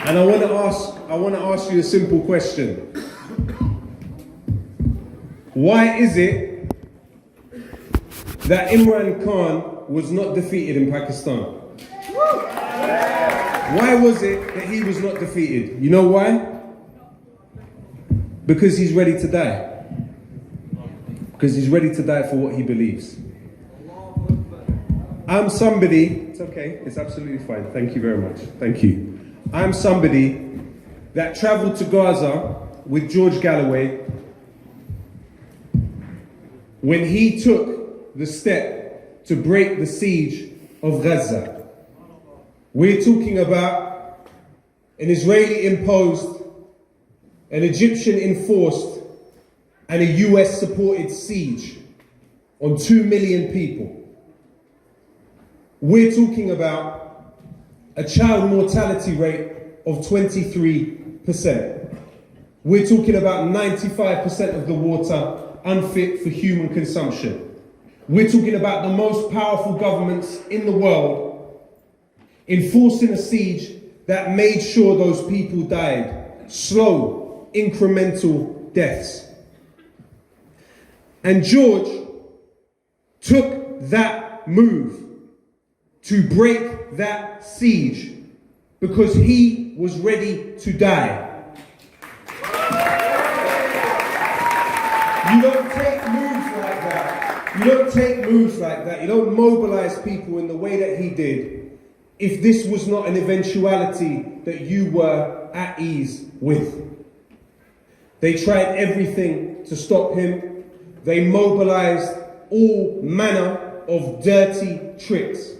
And I want to ask you a simple question. Why is it that Imran Khan was not defeated in Pakistan? Why was it that he was not defeated? You know why? Because he's ready to die. Because he's ready to die for what he believes. I'm somebody, it's okay, it's absolutely fine. Thank you very much. Thank you. I'm somebody that traveled to Gaza with George Galloway when he took the step to break the siege of Gaza. We're talking about an Israeli imposed, an Egyptian enforced, and a US supported siege on 2 million people. We're talking about a child mortality rate of 23%. We're talking about 95% of the water unfit for human consumption. We're talking about the most powerful governments in the world enforcing a siege that made sure those people died. Slow, incremental deaths. And George took that move to break that siege because he was ready to die. You don't take moves like that. You don't take moves like that. You don't mobilize people in the way that he did if this was not an eventuality that you were at ease with. They tried everything to stop him. They mobilized all manner of dirty tricks.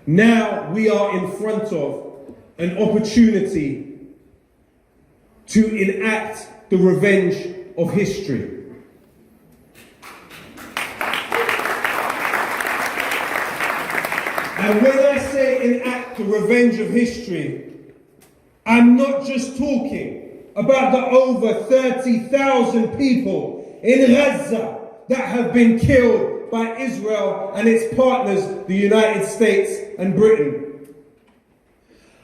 Now we are in front of an opportunity to enact the revenge of history. And when I say enact the revenge of history, I'm not just talking about the over 30,000 people in Gaza that have been killed by Israel and its partners, the United States and Britain.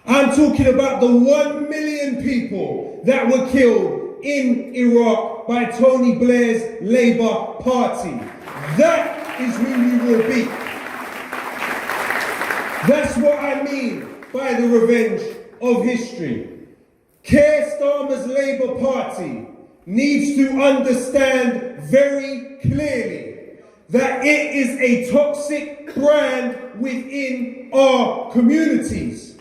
I'm talking about the 1 million people that were killed in Iraq by Tony Blair's Labour Party. That is who you will be. That's what I mean by the revenge of history. Keir Starmer's Labour Party needs to understand very clearly that it is a toxic brand within our communities.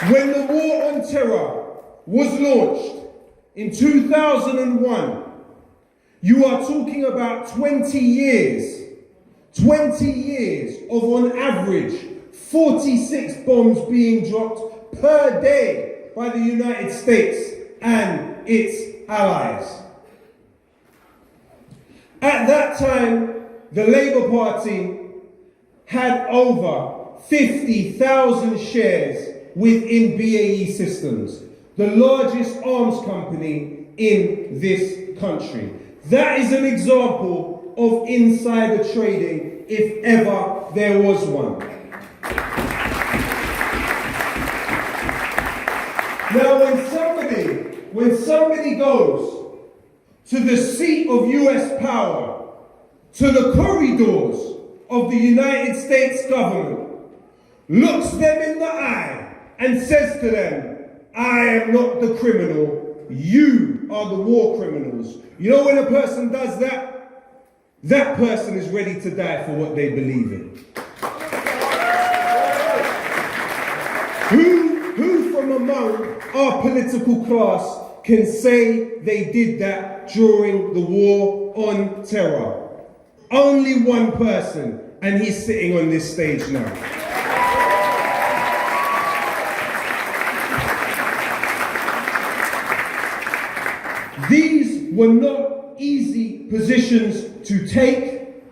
When the war on terror was launched in 2001, you are talking about 20 years of on average 46 bombs being dropped per day by the United States and its allies. At that time, the Labour Party had over 50,000 shares within BAE Systems, the largest arms company in this country. That is an example of insider trading, if ever there was one. Now, when somebody goes to the seat of US power, to the corridors of the United States government, looks them in the eye and says to them, I am not the criminal, you are the war criminals. You know when a person does that, that person is ready to die for what they believe in. Who from among our political class can say they did that during the war on terror? Only one person, and he's sitting on this stage now. These were not easy positions to take.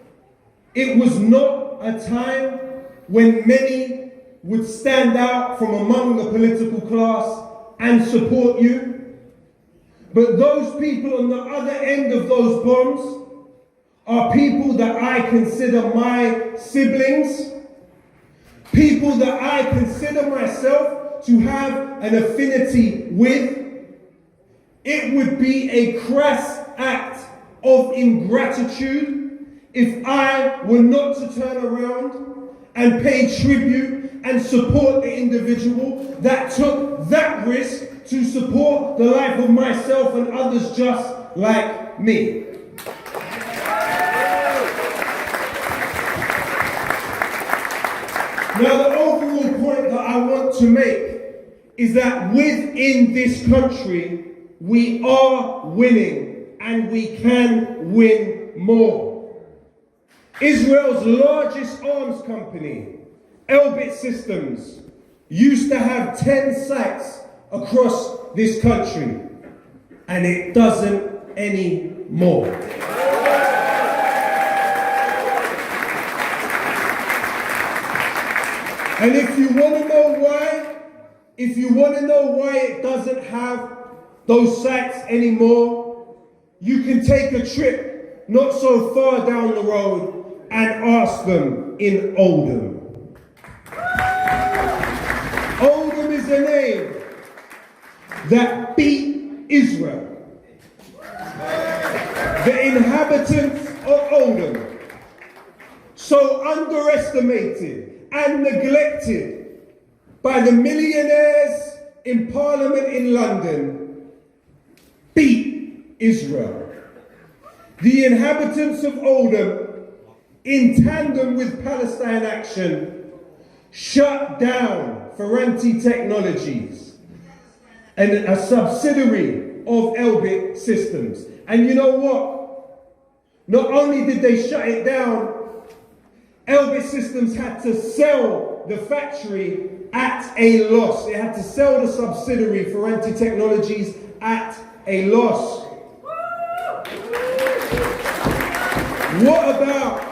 It was not a time when many would stand out from among the political class and support you. But those people on the other end of those bombs are people that I consider my siblings, people that I consider myself to have an affinity with, it would be a crass act of ingratitude if I were not to turn around and pay tribute and support the individual that took that risk to support the life of myself and others just like me. Now, the overall point that I want to make is that within this country, we are winning and we can win more. Israel's largest arms company, Elbit Systems, used to have 10 sites across this country, and it doesn't anymore. And if you want to know why, it doesn't have those sites anymore, you can take a trip not so far down the road and ask them in Oldham. Oldham is a name that beat Israel. The inhabitants of Oldham, so underestimated and neglected by the millionaires in Parliament in London, beat Israel. The inhabitants of Oldham, in tandem with Palestine Action, shut down Ferranti Technologies, and a subsidiary of Elbit Systems. And you know what? Not only did they shut it down, Elbit Systems had to sell the factory at a loss. They had to sell the subsidiary Ferranti Technologies at a loss. What about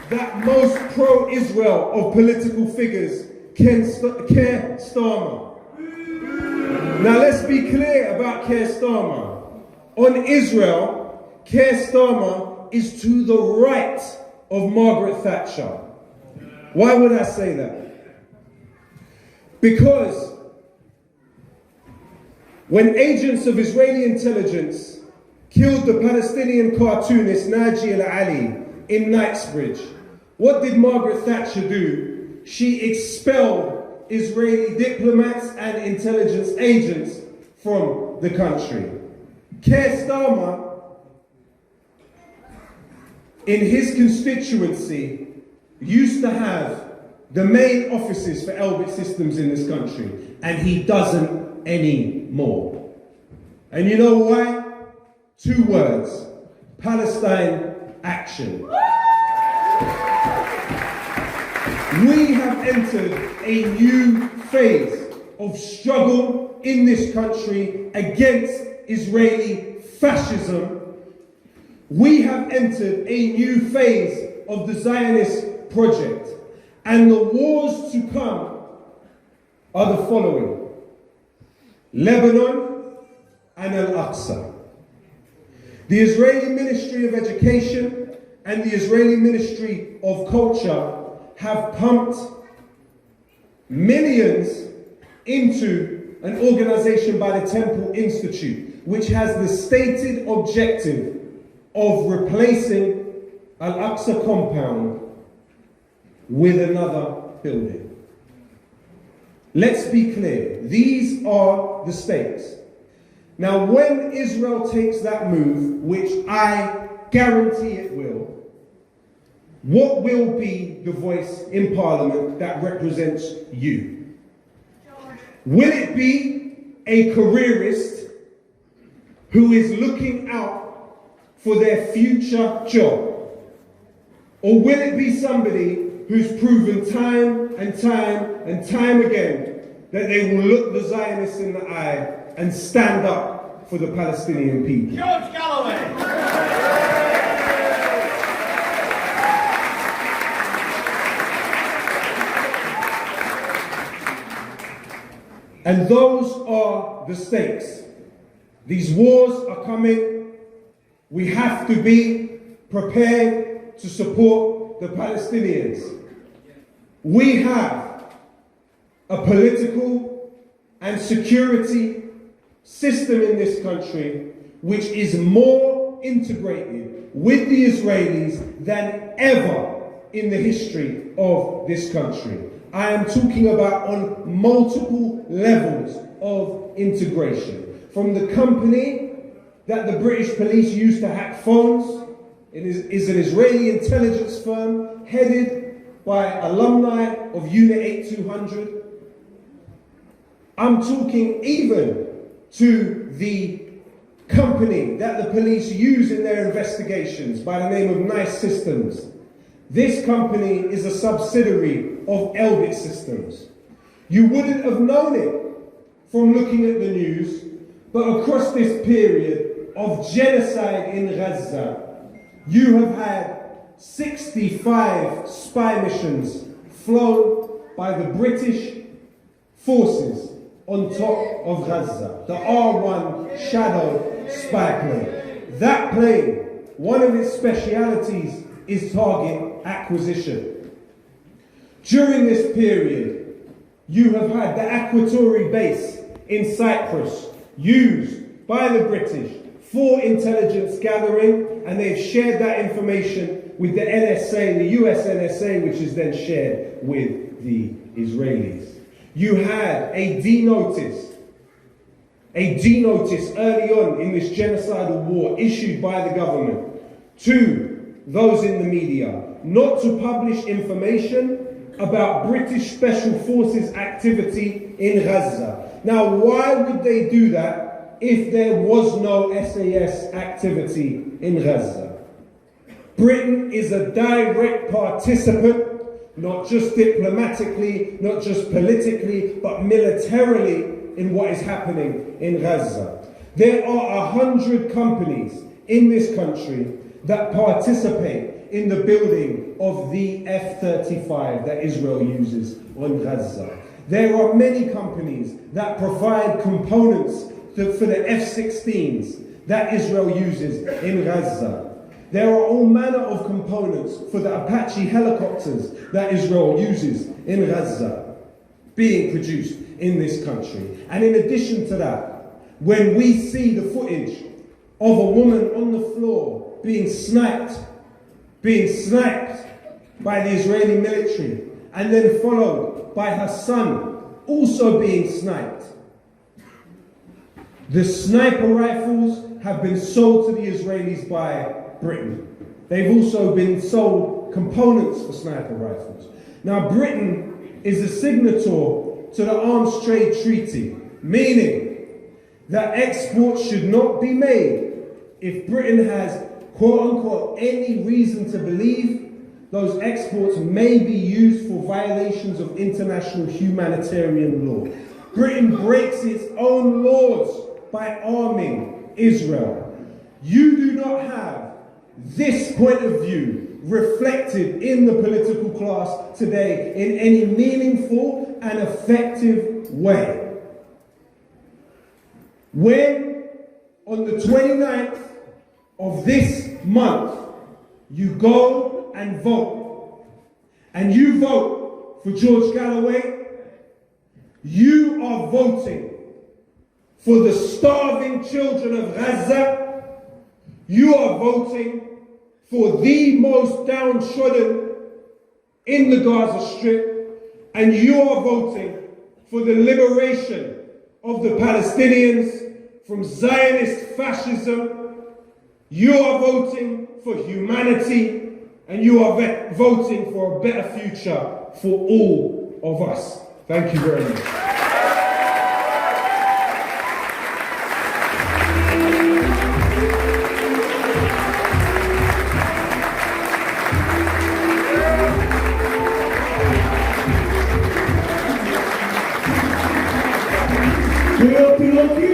that most pro-Israel of political figures, Keir Starmer? Now let's be clear about Keir Starmer. On Israel, Keir Starmer is to the right of Margaret Thatcher. Why would I say that? Because when agents of Israeli intelligence killed the Palestinian cartoonist Naji al-Ali in Knightsbridge, what did Margaret Thatcher do? She expelled Israeli diplomats and intelligence agents from the country. Keir Starmer, in his constituency, used to have the main offices for Elbit Systems in this country, and he doesn't anymore. And you know why? 2 words: Palestine Action. We have entered a new phase of struggle in this country against Israeli fascism. We have entered a new phase of the Zionist project, and the wars to come are the following: Lebanon and Al-Aqsa. The Israeli Ministry of Education and the Israeli Ministry of Culture have pumped millions into an organization by the Temple Institute, which has the stated objective of replacing Al-Aqsa compound with another building. Let's be clear, these are the stakes. Now, when Israel takes that move, which I guarantee it will, what will be the voice in Parliament that represents you? Will it be a careerist who is looking out for their future job? Or will it be somebody who's proven time and time again that they will look the Zionists in the eye and stand up for the Palestinian people? George Galloway! And those are the stakes. These wars are coming. We have to be prepared to support the Palestinians. We have a political and security system in this country which is more integrated with the Israelis than ever in the history of this country. I am talking about on multiple levels of integration. From the company that the British police used to hack phones, it is an Israeli intelligence firm headed by alumni of Unit 8200. I'm talking even to the company that the police use in their investigations by the name of Nice Systems. This company is a subsidiary of Elbit Systems. You wouldn't have known it from looking at the news, but across this period of genocide in Gaza, you have had 65 spy missions flown by the British forces on top of Gaza. The R1 Shadow spy plane. That plane, one of its specialities is target acquisition. During this period, you have had the Akwatouri base in Cyprus used by the British for intelligence gathering, and they've shared that information with the NSA, the US NSA, which is then shared with the Israelis. You had a D-notice early on in this genocidal war issued by the government to those in the media not to publish information about British Special Forces activity in Gaza. Now, why would they do that if there was no SAS activity in Gaza? Britain is a direct participant, not just diplomatically, not just politically, but militarily in what is happening in Gaza. There are 100 companies in this country that participate in the building of the F-35 that Israel uses on Gaza. There are many companies that provide components for the F-16s that Israel uses in Gaza. There are all manner of components for the Apache helicopters that Israel uses in Gaza being produced in this country. And in addition to that, when we see the footage of a woman on the floor being sniped by the Israeli military, and then followed by her son also being sniped. The sniper rifles have been sold to the Israelis by Britain. They've also been sold components for sniper rifles. Now, Britain is a signator to the Arms Trade Treaty, meaning that exports should not be made if Britain has, quote-unquote, any reason to believe those exports may be used for violations of international humanitarian law. Britain breaks its own laws by arming Israel. You do not have this point of view reflected in the political class today in any meaningful and effective way. When, on the 29th of this month, you go and vote, and you vote for George Galloway, you are voting for the starving children of Gaza. You are voting for the most downtrodden in the Gaza Strip, and you are voting for the liberation of the Palestinians from Zionist fascism. You are voting for humanity, and you are voting for a better future for all of us. Thank you very much. Lowkey.